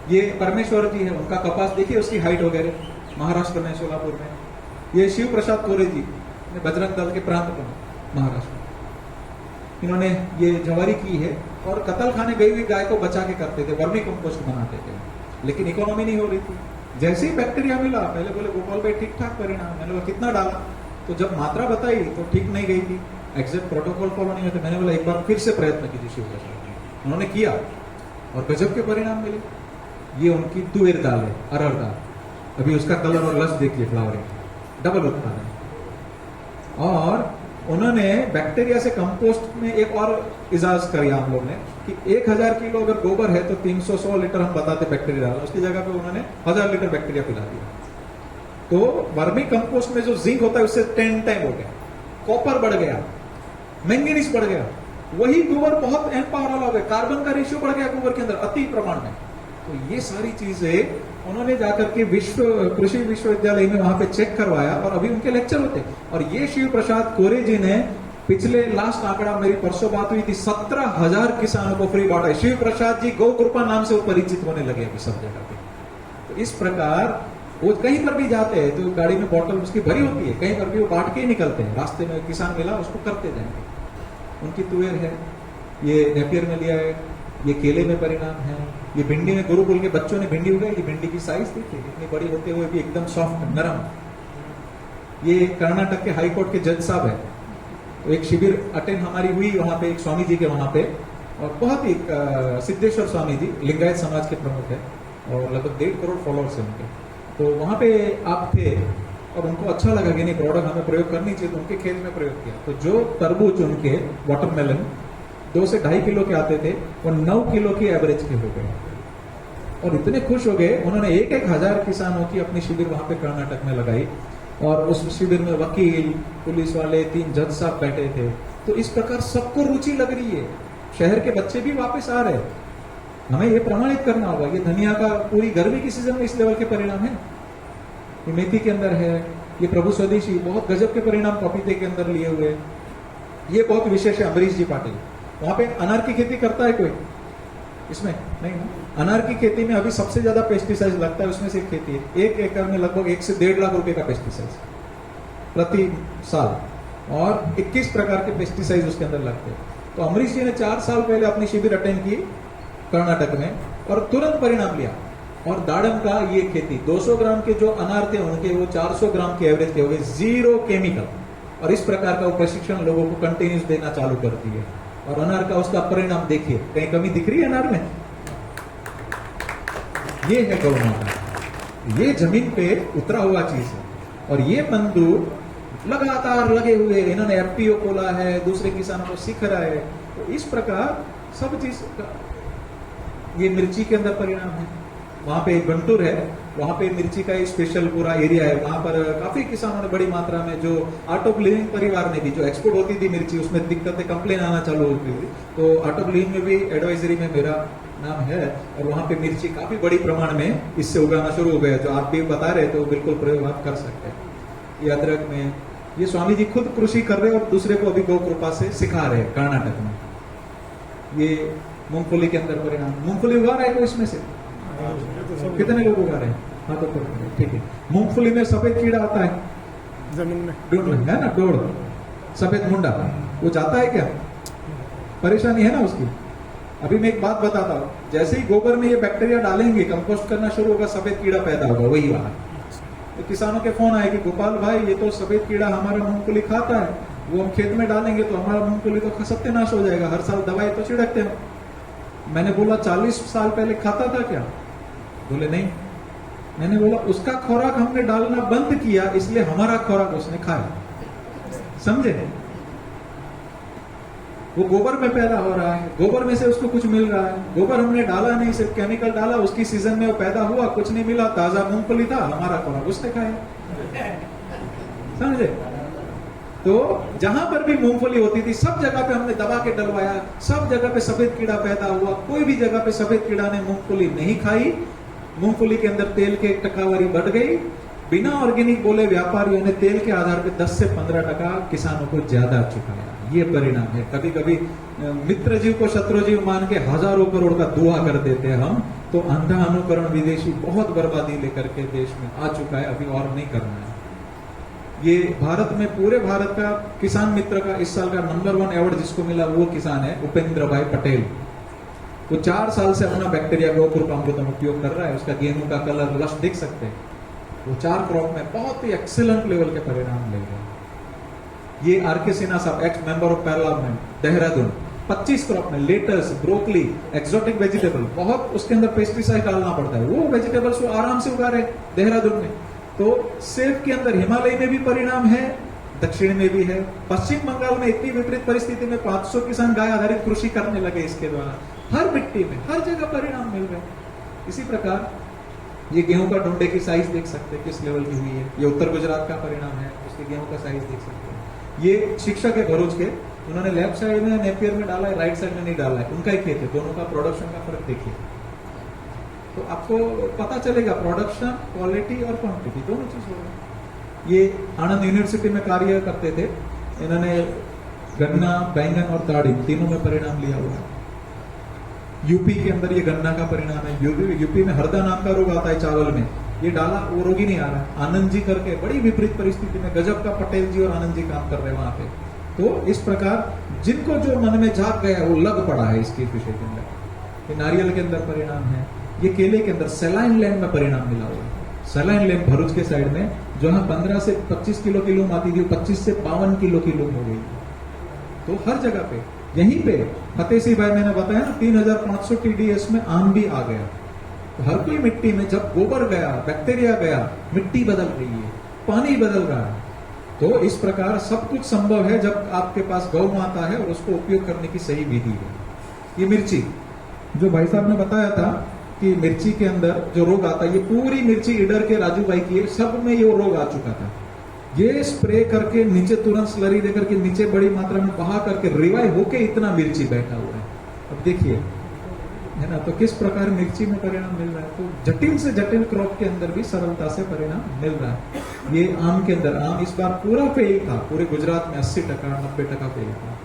ये परमेश्वर जी है, उनका कपास देखिए, उसकी हाइट वगैरह महाराष्ट्र में, सोलापुर में। ये शिव प्रसाद कोरे जी बजरंग दल के प्रांत प्रमुख महाराष्ट्र, इन्होंने ये जवारी की है और कत्ल खाने गई हुई गाय को बचा के करते थे, वर्मी कंपोस्ट बनाते थे, लेकिन इकोनॉमी नहीं हो रही थी। जैसे ही बैक्टीरिया मिला, पहले बोले गोपाल भाई ठीक ठाक परिणाम, मैंने बोला कितना डाला, तो जब मात्रा बताई तो ठीक नहीं गई थी, एग्जैक्ट प्रोटोकॉल फॉलो नहीं होते। मैंने बोला एक बार फिर से प्रयत्न कीजिए शिव प्रसाद। उन्होंने किया और गजब के परिणाम मिले। ये उनकी तुअर दाल है, अरहर दाल, अभी उसका कलर और लस देखिए, फ्लावरिंग डबल उत्पादन। और उन्होंने बैक्टीरिया से कंपोस्ट में एक और इजाज किया हम लोग ने कि 1000 किलो अगर गोबर है तो 300 लीटर हम बताते बैक्टीरिया डाला, उसकी जगह पे उन्होंने 1000 लीटर बैक्टीरिया पिला दिया। तो वर्मी कंपोस्ट में जो जिंक होता है उससे 10 टाइम हो गया, कॉपर बढ़ गया, मैंगनीज बढ़ गया, वही गोबर बहुत एम्पावर वाला हो गया, कार्बन का रेशियो बढ़ गया गोबर के अंदर अति प्रमाण में। तो ये सारी चीजें उन्होंने जाकर के कृषि विश्वविद्यालय में वहां पे चेक करवाया और अभी उनके लेक्चर होते। और ये शिव प्रसाद कोरे जी ने पिछले लास्ट आंकड़ा मेरी परसों बात हुई थी, 17,000 किसानों को फ्री बांटा है। शिव प्रसाद जी गौ कृपा नाम से वो परिचित होने लगे अभी सब जगह पे। तो इस प्रकार वो कहीं पर भी जाते हैं तो गाड़ी में बोतल उसकी भरी होती है, कहीं पर भी वो बांट के ही निकलते हैं। रास्ते में किसान मिला उसको करते जाएंगे। उनकी तुअर है, ये नेपियर में लिया है, ये केले में परिणाम है, ये भिंडी में गुरुकुल के बच्चों ने भिंडी उगाई, ये भिंडी की साइज देखिए इतनी बड़ी होते हुए भी एकदम सॉफ्ट नरम। ये कर्नाटक के हाई कोर्ट के जज साहब है, तो एक शिविर अटेंड हमारी हुई वहां पे, एक स्वामी जी के वहां पे, और बहुत ही सिद्धेश्वर स्वामी जी लिंगायत समाज के प्रमुख है और लगभग 1.5 करोड़ फॉलोअर्स है उनके। तो वहां पे आप थे और उनको अच्छा लगा कि नहीं प्रोडक्ट हमें प्रयोग करनी चाहिए, तो उनके खेत में प्रयोग किया। तो जो तरबूज उनके वाटरमेलन 2 से 2.5 किलो के आते थे वो 9 किलो की एवरेज के हो गए और इतने खुश हो गए। उन्होंने 1,000 किसानों की अपनी शिविर वहां पे कर्नाटक में लगाई और उस शिविर में वकील, पुलिस वाले, 3 जज साहब बैठे थे। तो इस प्रकार सबको रुचि लग रही है, शहर के बच्चे भी वापस आ रहे। हमें ये प्रमाणित करना होगा। ये धनिया का पूरी गर्मी की सीजन में इस लेवल के परिणाम है, ये मेथी के अंदर है, ये प्रभु स्वदेशी बहुत गजब के परिणाम पपीते के अंदर लिए हुए। ये बहुत विशेष है अमरीश जी पाटिल। वहां पे अनार की खेती करता है कोई? इसमें नहीं ना। अनार की खेती में अभी सबसे ज्यादा पेस्टिसाइड लगता है, उसमें से एक खेती है। 1 एकड़ में लगभग 1 से 1.5 लाख रुपए का पेस्टिसाइड प्रति साल और 21 प्रकार के पेस्टिसाइड उसके अंदर लगते हैं। तो अमरीश जी ने 4 साल पहले अपनी शिविर अटेंड की कर्नाटक में और तुरंत परिणाम लिया। और दाड़म का ये खेती 200 ग्राम के जो अनार थे उनके वो 400 ग्राम के एवरेज के हो गए, 0 केमिकल। और इस प्रकार का वो प्रशिक्षण लोगों को कंटिन्यूस देना चालू करती है। और अनार का उसका परिणाम देखिए, कहीं कमी दिख रही है अनार में? ये है गौ माता, ये जमीन पे उतरा हुआ चीज है। और ये बंधु लगातार लगे हुए, इन्होंने एफपीओ खोला है, दूसरे किसानों को सिख रहा है। तो इस प्रकार सब चीज ये मिर्ची के अंदर परिणाम है। वहां पे एक गंटूर है, वहां पे मिर्ची का एक स्पेशल पूरा एरिया है। वहां पर काफी किसानों ने बड़ी मात्रा में, जो आर्ट ऑफ लिविंग परिवार ने भी, जो एक्सपोर्ट होती थी मिर्ची, उसमें दिक्कतें कंप्लेन आना चालू होती थी। तो आर्ट ऑफ लिविंग में भी एडवाइजरी में मेरा नाम है और वहां पे मिर्ची काफी बड़ी प्रमाण में इससे उगाना शुरू हो गया। जो आप भी बता रहे तो बिल्कुल प्रयोग आप कर सकते हैं। ये अदरक में ये स्वामी जी खुद कृषि कर रहे हैं और दूसरे को अभी गौ कृपा से सिखा रहे हैं कर्नाटक में। ये मूंगफली के अंदर परिणाम, मूंगफली उगा रहा है कोई इसमें से? कितने लोग उगा रहे हैं? हाँ तो ठीक है। मूंगफली में सफेद कीड़ा आता है जमीन में, डोड़ है ना, डोड़ सफेद मुंडा, वो जाता है क्या? परेशानी है ना उसकी। अभी मैं एक बात बताता हूँ, जैसे ही गोबर में ये बैक्टीरिया डालेंगे, कंपोस्ट करना शुरू होगा, सफेद कीड़ा पैदा होगा वही वाला। तो किसानों के फोन आए कि गोपाल भाई ये तो सफेद कीड़ा हमारा मूंगफली खाता है, वो हम खेत में डालेंगे तो हमारा मूंगफली तो सत्यानाश हो जाएगा, हर साल दवाई तो छिड़कते हैं। मैंने बोला 40 साल पहले खाता था क्या? बोले नहीं। मैंने बोला उसका खुराक हमने डालना बंद किया, इसलिए हमारा खुराक उसने खाया। समझे? वो गोबर में पैदा हो रहा है, गोबर में से उसको कुछ मिल रहा है। गोबर हमने डाला नहीं, सिर्फ केमिकल डाला, उसकी सीजन में वो पैदा हुआ, कुछ नहीं मिला, ताजा मूंगफली था, हमारा खुराक उसने खाया। समझे? तो जहां पर भी मूंगफली होती थी सब जगह पे हमने दबा के डलवाया, सब जगह पे सफेद कीड़ा पैदा हुआ। कोई भी जगह पे सफेद कीड़ा ने मूंगफली नहीं खाई, मूंगफली के अंदर तेल की टकावारी बढ़ गई बिना ऑर्गेनिक बोले व्यापारियों ने तेल के आधार पे 10 से 15% किसानों को ज्यादा चुकाया। ये परिणाम है। कभी कभी मित्र जीव को शत्रु जीव मान के हजारों करोड़ का दुआ कर देते हैं हम, तो अंधा अनुकरण विदेशी बहुत बर्बादी लेकर के देश में आ चुका है, अभी और नहीं करना है। ये भारत में, पूरे भारत का किसान मित्र का इस साल का नंबर 1 अवार्ड जिसको मिला वो किसान है उपेंद्र भाई पटेल। वो 4 साल से अपना बैक्टीरिया गोकुल अमृतम उपयोग कर रहा है। उसका गेहूं का कलर लश दिख सकते हैं। वो 4 क्रॉप में बहुत ही एक्सीलेंट लेवल के परिणाम ले गए। ये आर.के. सिन्हा साहब, x member of parliament, Dehradun, 25 crop में लेटस, ब्रोकली, एक्सोटिक वेजिटेबल, बहुत उसके अंदर पेस्टिसाइड डालना पड़ता है, वो वेजिटेबल्स को आराम से उगा रहे देहरादून में। तो सेब के अंदर हिमालय में भी परिणाम है, दक्षिण में भी है। पश्चिम बंगाल में इतनी विपरीत परिस्थिति में 500 किसान गाय आधारित कृषि करने लगे इसके द्वारा। हर मिट्टी में, हर जगह परिणाम मिल रहे हैं। इसी प्रकार ये गेहूं का ढूंढे की साइज देख सकते हैं किस लेवल की हुई है। ये उत्तर गुजरात का परिणाम है, उसके गेहूं का साइज देख सकते हैं। ये शिक्षक है भरूच के, उन्होंने लेफ्ट साइड में नेपियर में डाला है, राइट साइड में नहीं डाला है, उनका ही खेत है। दोनों का प्रोडक्शन का फर्क देखिए तो आपको पता चलेगा, प्रोडक्शन, क्वालिटी और क्वांटिटी दोनों चीज हो रहा है। ये आनंद यूनिवर्सिटी में कार्य करते थे, इन्होंने गन्ना, बैंगन और ताड़ी तीनों में परिणाम लिया हुआ है। यूपी के अंदर ये गन्ना का परिणाम है। यूपी में हरदा नाम का रोग आता है चावल में, ये डाला, वो रोग ही नहीं आ रहा है। आनंद जी करके बड़ी विपरीत परिस्थिति में गजब का पटेल जी और आनंद जी काम कर रहे हैं वहां पे। तो इस प्रकार जिनको जो मन में झांक गया वो लग पड़ा है इसके विषय के अंदर। ये नारियल के अंदर परिणाम है, ये केले के अंदर सैलाइन लैंड में परिणाम मिला हुआ है। सैलाइन लैंड भरूच के साइड में जहां 15 से 25 किलो किलो आती थी, 25 से 52 किलो किलो हो गई। तो हर जगह पे, यहीं पे फतेह सिंह भाई मैंने बताया ना 3500 TDS में आम भी आ गया। तो हर कोई मिट्टी में जब गोबर गया, बैक्टीरिया गया, मिट्टी बदल रही है, पानी बदल रहा है। तो इस प्रकार सब कुछ संभव है जब आपके पास गौ माता है और उसको उपयोग करने की सही विधि है। ये मिर्ची, जो भाई साहब ने बताया था कि मिर्ची के अंदर जो रोग आता है, ये पूरी मिर्ची इडर के राजू भाई की है, सब में ये रोग आ चुका था। ये स्प्रे करके नीचे तुरंत स्लरी देकर के नीचे बड़ी मात्रा में बहा करके रिवाइव होके इतना मिर्ची बैठा हुआ है। अब देखिए, है ना, तो किस प्रकार मिर्ची में परिणाम मिल रहा है। तो जटिल से जटिल क्रॉप के अंदर भी सरलता से परिणाम मिल रहा है। ये आम के अंदर, आम इस बार पूरा फेल था, पूरे गुजरात में 80% 90% फेल था।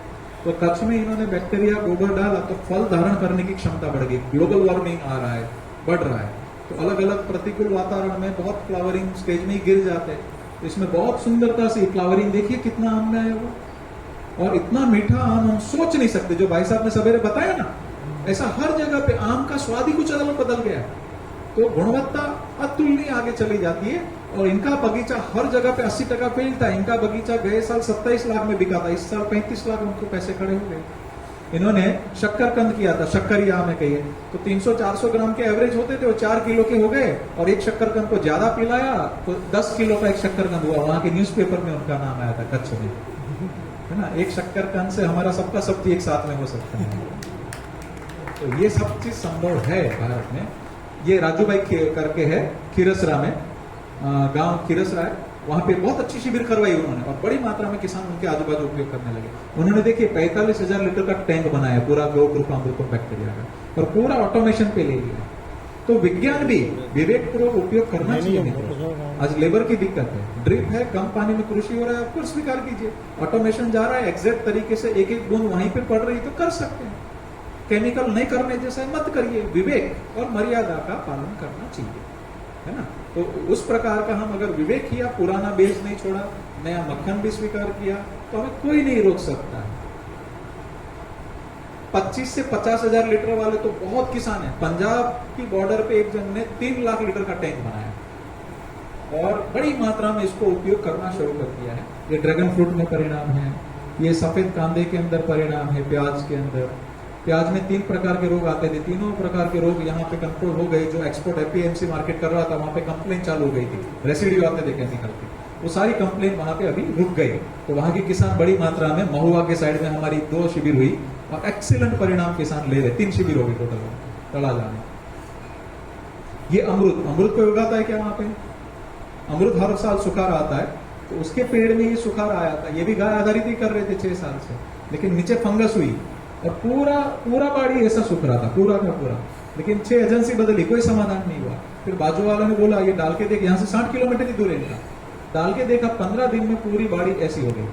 तो कच्छ में इन्होंने बैक्टीरिया गोबर डाला तो फल धारण करने की क्षमता बढ़ गई। ग्लोबल वार्मिंग आ रहा है, बढ़ रहा है, तो अलग अलग प्रतिकूल वातावरण में बहुत फ्लावरिंग स्टेज में ही गिर जाते हैं। इसमें बहुत सुंदरता से फ्लावरिंग देखिए कितना आम में है वो, और इतना मीठा आम हम सोच नहीं सकते। जो भाई साहब ने सवेरे बताया ना, ऐसा हर जगह पे आम का स्वाद ही कुछ अलग बदल गया। तो गुणवत्ता अतुलनीय आगे चली जाती है। और इनका बगीचा हर जगह पे 80% फेल था। इनका बगीचा गए साल 27 लाख में बिका था, इस साल 35 लाख उनको पैसे खड़े हो गए। इन्होंने शक्करकंद किया था, शक्करिया में कहिए तो 300-400 ग्राम के एवरेज होते थे, वो 4 किलो के हो गए। और एक शक्करकंद को ज्यादा पिलाया तो 10 किलो का एक शक्करकंद हुआ। वहां के न्यूज़पेपर में उनका नाम आया था कच्छ में, है ना। एक शक्करकंद से हमारा सबका सब्जी एक साथ में हो सकता है। तो ये सब चीज संभव है भारत में। ये राजू भाई करके है खीरसरा में, गांव खीरसरा है, वहां पे बहुत अच्छी शिविर करवाई उन्होंने और बड़ी मात्रा में किसान उनके आजू बाजू उपयोग करने लगे। उन्होंने देखिए 45,000 लीटर का टैंक बनाया पूरा गौ कृपामृतम बैक्टीरिया का, और पूरा ऑटोमेशन पे ले लिया। तो विज्ञान भी विवेकपूर्वक उपयोग करना चाहिए। आज लेबर की दिक्कत है, ड्रिप है, कम पानी में कृषि हो रहा है, आपको स्वीकार कीजिए। ऑटोमेशन जा रहा है, एग्जैक्ट तरीके से एक एक बूंद वहीं पे पड़ रही तो कर सकते हैं। केमिकल नहीं करने जैसा मत करिए, विवेक और मर्यादा का पालन करना चाहिए, है ना। तो उस प्रकार का हम अगर विवेक किया, पुराना बेस नहीं छोड़ा, नया मक्खन भी स्वीकार किया, तो हमें कोई नहीं रोक सकता है। 25 से 50,000 लीटर वाले तो बहुत किसान हैं। पंजाब की बॉर्डर पे एक जन ने 3 लाख लीटर का टैंक बनाया और बड़ी मात्रा में इसको उपयोग करना शुरू कर दिया है। ये ड्रैगन फ्रूट में परिणाम है, ये सफेद कांदे के अंदर परिणाम है, प्याज के अंदर। प्याज में 3 प्रकार के रोग आते थे, तीनों प्रकार के रोग यहाँ पे कंट्रोल हो गए। जो एक्सपोर्ट एपीएमसी मार्केट कर रहा था वहां पे कंप्लेन चालू हो गई थी, रेसिड्यू आते थे केमिकल के, वो सारी कंप्लेन वहां पे अभी रुक गई। तो वहां के किसान बड़ी मात्रा में, महुआ के साइड में हमारी 2 शिविर हुई और एक्सीलेंट परिणाम किसान ले रहे। 3 शिविर हो गई टोटल तड़ा जाने। ये अमरूद को उगाता है क्या वहां पे? अमरूद हर साल सुखार आता है, तो उसके पेड़ में ये सुखार आया था। ये भी गाय आधारित ही कर रहे थे 6 साल से, लेकिन नीचे फंगस हुई और पूरा बाड़ी ऐसा सूख रहा था, पूरा का पूरा। लेकिन 6 एजेंसी बदली, कोई समाधान नहीं हुआ। फिर बाजू वालों ने बोला ये डाल के देख, यहाँ से 60 किलोमीटर की दूर है इनका, डाल के देखा 15 दिन में पूरी बाड़ी ऐसी हो गई,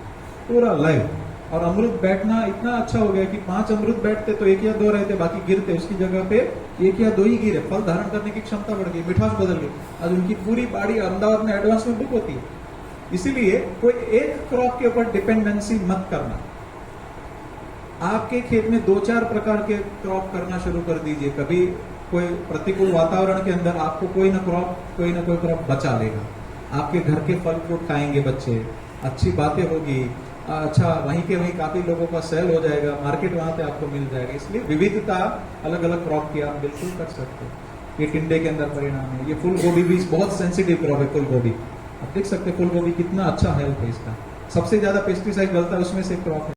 पूरा लाइव। और अमरूद बैठना इतना अच्छा हो गया कि 5 अमरूद बैठते तो 1 या 2 रहते, बाकी गिरते, उसकी जगह पे 1 या 2 ही गिरे, फल धारण करने की क्षमता बढ़ गई, मिठास बदल गई। आज उनकी पूरी बाड़ी अहमदाबाद में एडवांस में बुक होती है। इसीलिए कोई एक क्रॉप के ऊपर डिपेंडेंसी मत करना। आपके खेत में 2-4 प्रकार के क्रॉप करना शुरू कर दीजिए। कभी कोई प्रतिकूल वातावरण के अंदर आपको कोई ना कोई क्रॉप बचा लेगा। आपके घर के फल फ्रूट खाएंगे बच्चे, अच्छी बातें होगी, अच्छा वहीं के वहीं काफी लोगों का सेल हो जाएगा, मार्केट वहां पे आपको मिल जाएगा। इसलिए विविधता अलग अलग क्रॉप की आप बिल्कुल कर सकते हो। ये टिंडे के अंदर परिणाम है। ये फूल गोभी भी बहुत सेंसिटिव क्रॉप है। फूल गोभी आप देख सकते हैं, फूल गोभी कितना अच्छा हेल्थ है इसका, सबसे ज्यादा पेस्टिसाइड डलता है उसमें से क्रॉप है।